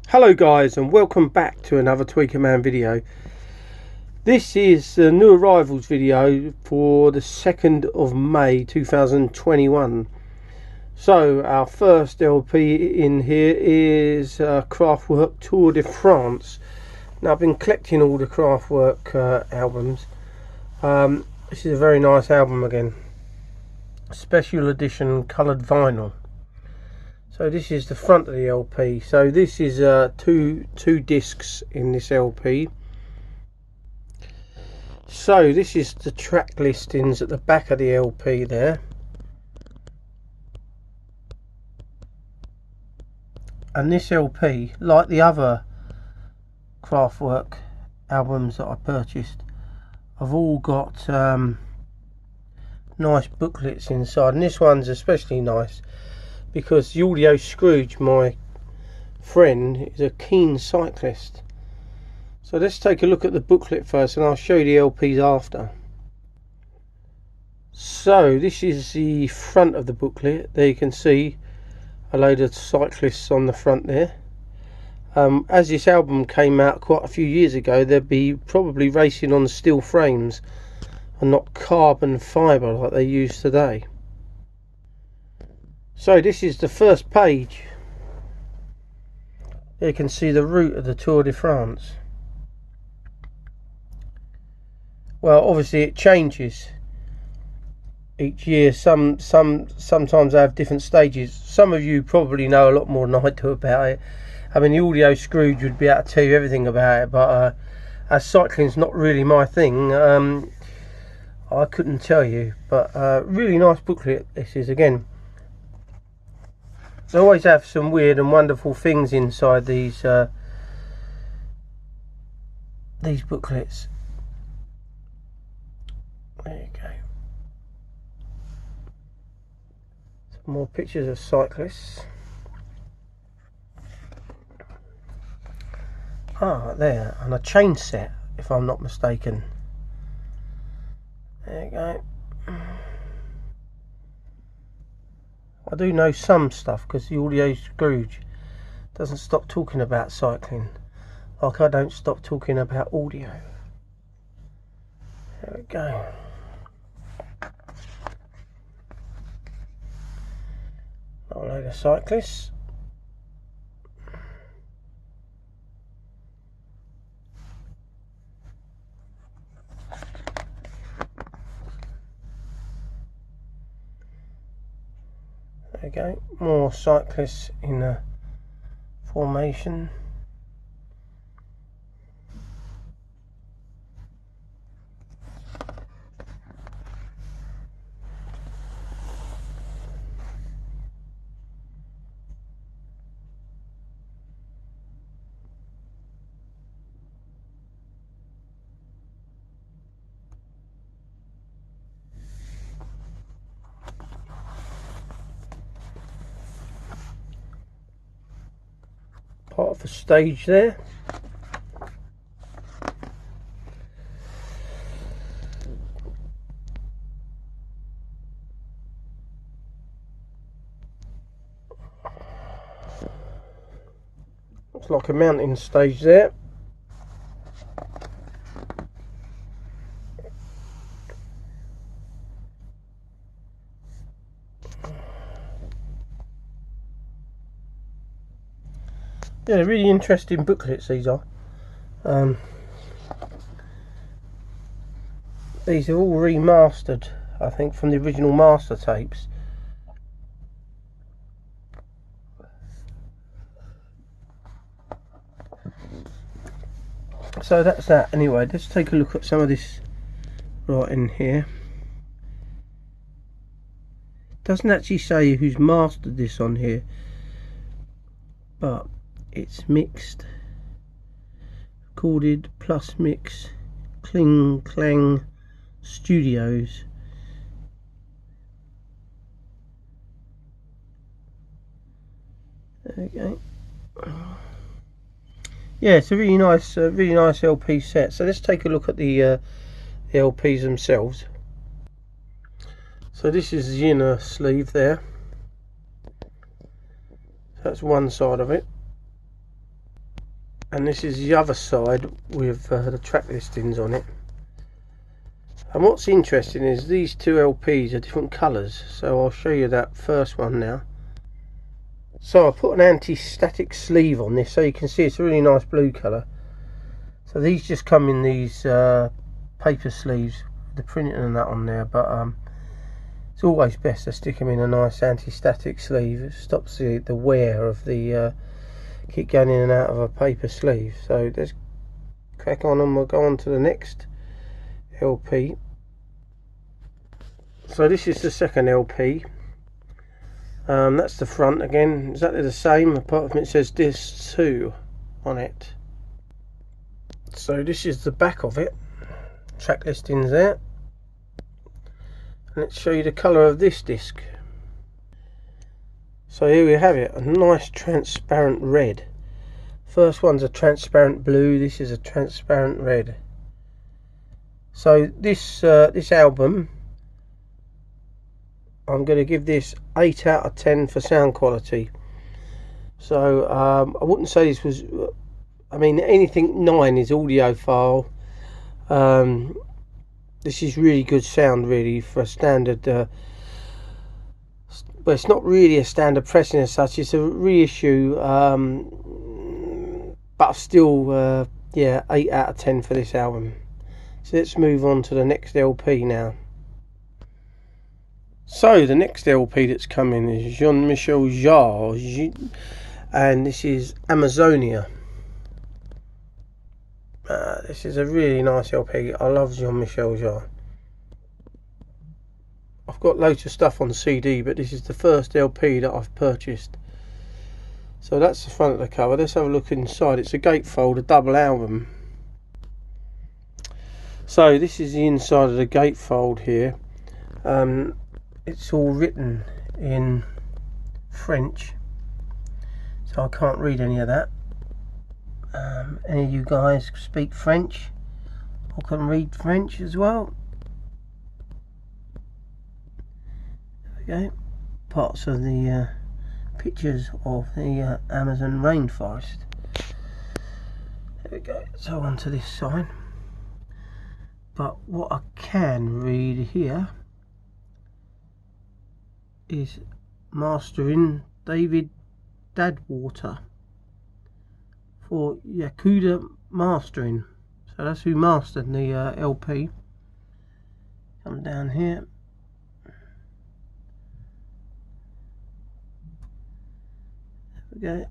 Hello guys, and welcome back to another Tweaker Man video. This is the new arrivals video for the 2nd of May 2021. So our first LP in here is Kraftwerk Tour de France. Now I've been collecting all the Kraftwerk albums. This is a very nice album again. Special edition coloured vinyl. So this is the front of the LP. So this is two discs in this LP. So this is the track listings at the back of the LP there. And this LP, like the other Kraftwerk albums that I purchased, have all got nice booklets inside. And this one's especially nice because the Audio Scrooge, my friend, is a keen cyclist. So let's take a look at the booklet first and I'll show you the LPs after. So this is the front of the booklet. There you can see a load of cyclists on the front there. As this album came out quite a few years ago, they'd be probably racing on steel frames and not carbon fibre like they use today. So this is the first page. You can see the route of the Tour de France. Well, obviously it changes each year. Sometimes they have different stages. Some of you probably know a lot more than I do about it. I mean, the Audio Scrooge would be able to tell you everything about it, but as cycling's not really my thing, I couldn't tell you. But really nice booklet this is again. They always have some weird and wonderful things inside these booklets. There you go. Some more pictures of cyclists. There, and a chain set, if I'm not mistaken. There you go. I do know some stuff because the Audio Scrooge doesn't stop talking about cycling, like I don't stop talking about audio. There we go. A load of cyclists. There we go, more cyclists in a formation. Part of the stage there. Looks like a mountain stage there. Yeah, really interesting booklets these are. These are all remastered, I think, from the original master tapes. So that's that. Anyway, let's take a look at some of this right in here. Doesn't actually say who's mastered this on here, but it's mixed, recorded plus mix, Klang Studios. There we go. Yeah, it's a really nice LP set. So let's take a look at the LPs themselves. So this is the inner sleeve there. That's one side of it. and this is the other side with the track listings on it. And what's interesting is these two LPs are different colours, so I'll show you that first one now. So I put an anti-static sleeve on this so you can see it's a really nice blue colour. So these just come in these paper sleeves, the printing and that on there, but it's always best to stick them in a nice anti-static sleeve. It stops the wear of the keep going in and out of a paper sleeve. So let's crack on and we'll go on to the next LP. So this is the second LP. That's the front again, exactly the same, apart from it says disc 2 on it. So this is the back of it, track listings there. Let's show you the colour of this disc. So here we have it, a nice transparent red. First one's a transparent blue, this is a transparent red. So this album, I'm going to give this 8 out of 10 for sound quality. So I wouldn't say this was, I mean, anything 9 is audiophile. This is really good sound really for a standard, well, it's not really a standard pressing as such, it's a reissue, but still, yeah, 8 out of 10 for this album. So let's move on to the next LP now. So the next LP that's coming is Michel Jarre, and this is Amazonia. This is a really nice LP. I love Michel Jarre. I've got loads of stuff on CD, but this is the first LP that I've purchased. So that's the front of the cover. Let's have a look inside. It's a gatefold, a double album. So this is the inside of the gatefold here. It's all written in French, so I can't read any of that. Any of you guys speak French or can read French as well? There we go. Parts of the pictures of the Amazon rainforest. There we go. So on to this side. But what I can read here is mastering David Dadwater for Yakuda Mastering. So that's who mastered the LP. Come down here. There we go.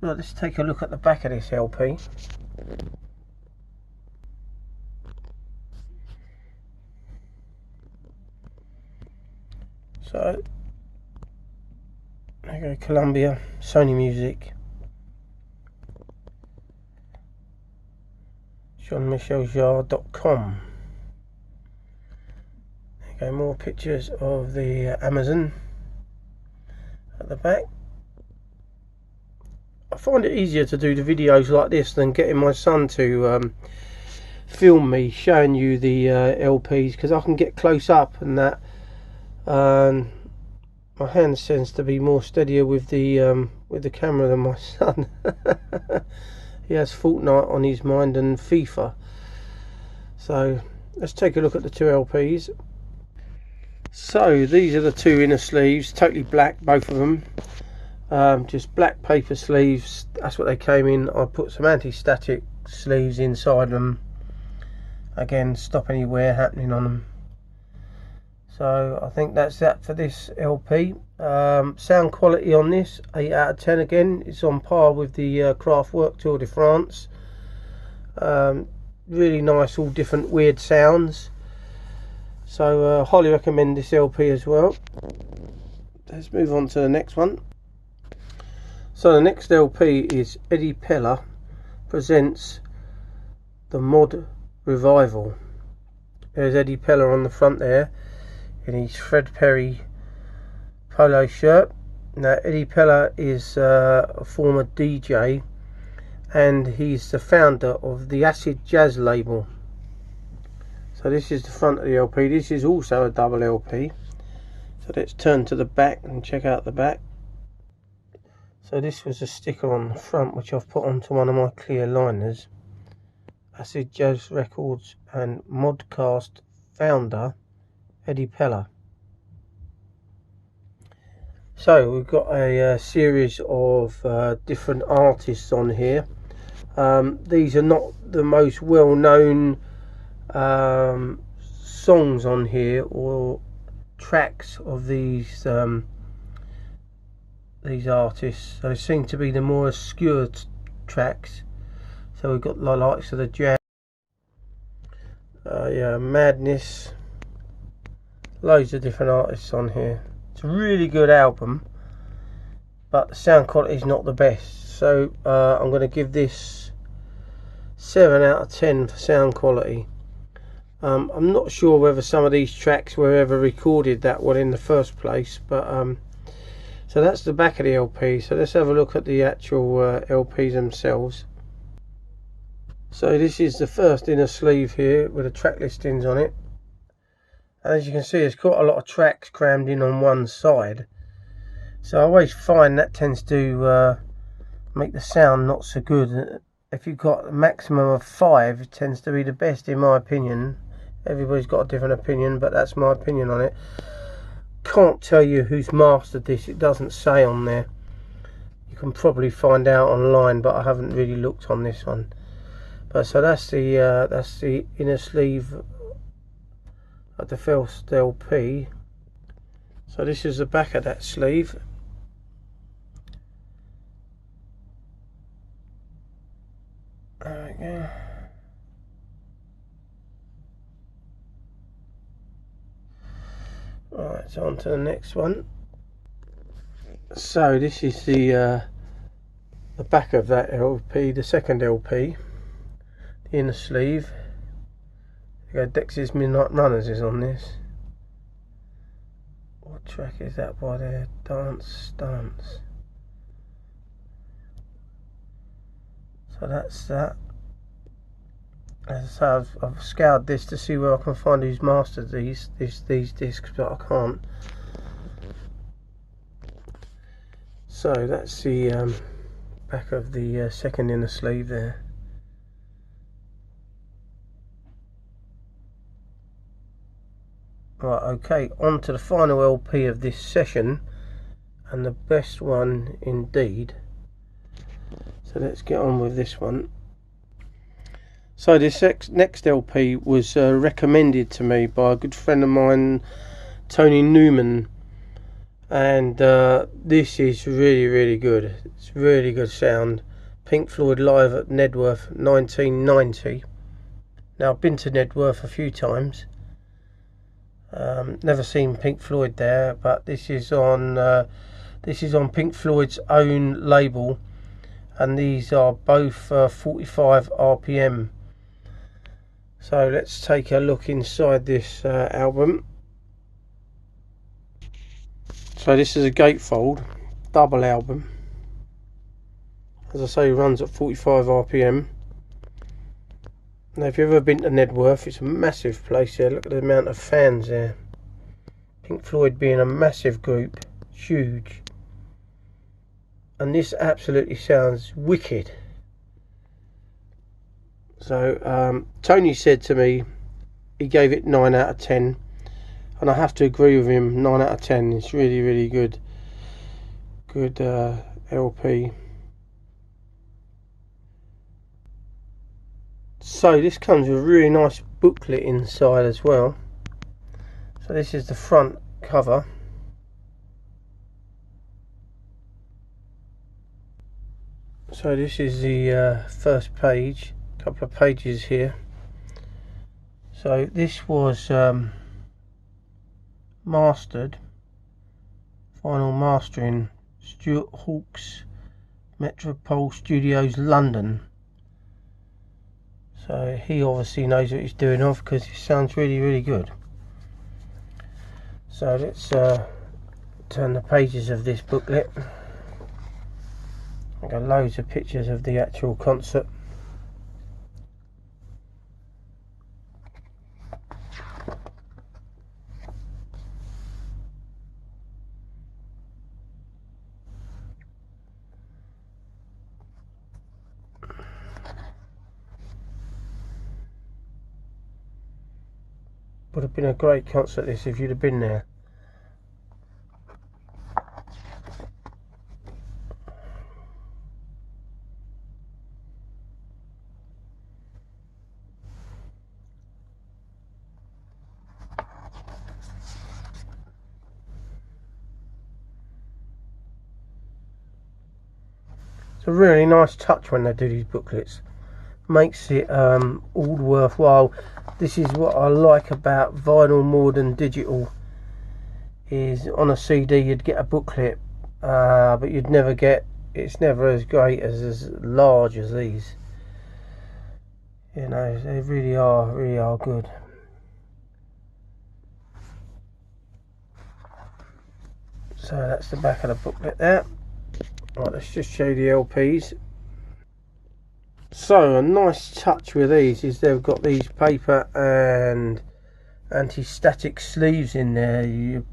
Right, let's take a look at the back of this LP. So there you go, Columbia, Sony Music, JeanMichelJarre.com. There you go, more pictures of the Amazon at the back. I find it easier to do the videos like this than getting my son to film me showing you the LPs, because I can get close up and that. My hand tends to be more steadier with the camera than my son. He has Fortnite on his mind and FIFA. So let's take a look at the two LPs. So these are the two inner sleeves, totally black, both of them. Just black paper sleeves, that's what they came in. I put some anti-static sleeves inside them, again, stop any wear happening on them. So I think that's that for this LP. Sound quality on this, 8 out of 10 again. It's on par with the Kraftwerk Tour de France. Really nice, all different weird sounds. So highly recommend this LP as well. Let's move on to the next one. So the next LP is Eddie Peller presents the Mod Revival. There's Eddie Peller on the front there in his Fred Perry polo shirt. Now Eddie Peller is a former DJ, and he's the founder of the Acid Jazz label. So this is the front of the LP. This is also a double LP. So let's turn to the back and check out the back. So this was a sticker on the front which I've put onto one of my clear liners. Acid Jazz Records and Modcast founder Eddie Peller. So we've got a series of different artists on here. These are not the most well-known songs on here or tracks of these artists. They seem to be the more obscure tracks. So we've got the likes of the Jarre, Madness, loads of different artists on here. It's a really good album, but the sound quality is not the best. So I'm going to give this 7 out of 10 for sound quality. I'm not sure whether some of these tracks were ever recorded that well in the first place, but so that's the back of the LP. So let's have a look at the actual LPs themselves. So this is the first inner sleeve here with the track listings on it. As you can see, there's quite a lot of tracks crammed in on one side. So I always find that tends to make the sound not so good. If you've got a maximum of 5, it tends to be the best in my opinion. Everybody's got a different opinion, but that's my opinion on it. Can't tell you who's mastered this, it doesn't say on there. You can probably find out online, but I haven't really looked on this one. But so that's the inner sleeve of the first LP. So this is the back of that sleeve. There we go. Right, so on to the next one. So this is the back of that LP, the second LP, the inner sleeve. Dex's Midnight Runners is on this. What track is that by there? Dance. So that's that. As I say, I've scoured this to see where I can find who's mastered these discs, but I can't. So that's the back of the second inner sleeve there. Right, okay, on to the final LP of this session, and the best one indeed. So let's get on with this one. So this next LP was recommended to me by a good friend of mine, Tony Newman, and this is really good. It's really good sound. Pink Floyd live at Knebworth 1990. Now I've been to Knebworth a few times. Never seen Pink Floyd there, but this is on Pink Floyd's own label, and these are both 45 RPM. So let's take a look inside this album. So this is a gatefold double album. As I say, runs at 45 RPM. Now if you've ever been to Knebworth, it's a massive place there. Look at the amount of fans there. Pink Floyd being a massive group, huge. And this absolutely sounds wicked. So Tony said to me he gave it 9 out of 10, and I have to agree with him. 9 out of 10. It's really good LP. So this comes with a really nice booklet inside as well. So this is the front cover. So this is the first page. Couple of pages here. So this was mastered, final mastering, Stuart Hawkes, Metropole Studios, London. So he obviously knows what he's doing off, because it sounds really good. So let's turn the pages of this booklet. I've got loads of pictures of the actual concert. Would have been a great concert this if you'd have been there. It's a really nice touch when they do these booklets. Makes it all worthwhile. This is what I like about vinyl more than digital. Is on a CD you'd get a booklet, but you'd never get. It's never as great as large as these. You know, they really are good. So that's the back of the booklet there. Right, let's just show you the LPs. So a nice touch with these is they've got these paper and anti-static sleeves in there. You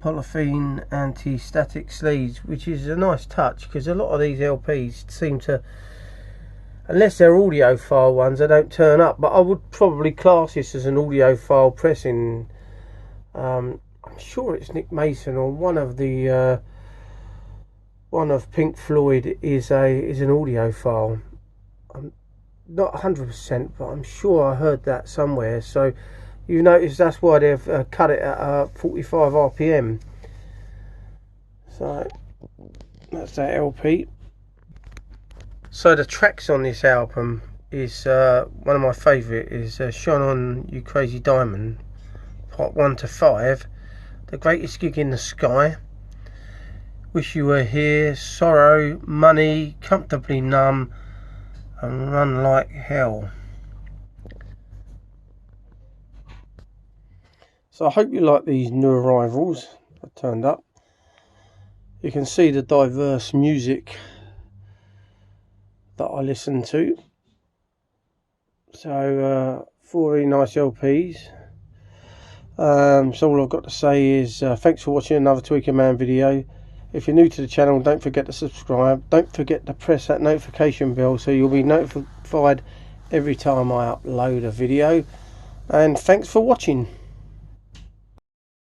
polythene anti-static sleeves, which is a nice touch because a lot of these LPs seem to, unless they're audiophile ones, they don't turn up. But I would probably class this as an audiophile pressing. I'm sure it's Nick Mason or one of the one of Pink Floyd is an audiophile. I'm not 100%, but I'm sure I heard that somewhere. So you notice that's why they've cut it at 45 RPM. So that's that LP. So the tracks on this album is one of my favourite is Shine On You Crazy Diamond, part 1 to 5, The Greatest Gig in the Sky, Wish You Were Here, Sorrow, Money, Comfortably Numb, and Run Like Hell. So I hope you like these new arrivals that turned up. You can see the diverse music that I listen to. So 4 really nice LPs. So all I've got to say is thanks for watching another Tweaker Man video. If you're new to the channel, don't forget to subscribe. Don't forget to press that notification bell so you'll be notified every time I upload a video. And thanks for watching.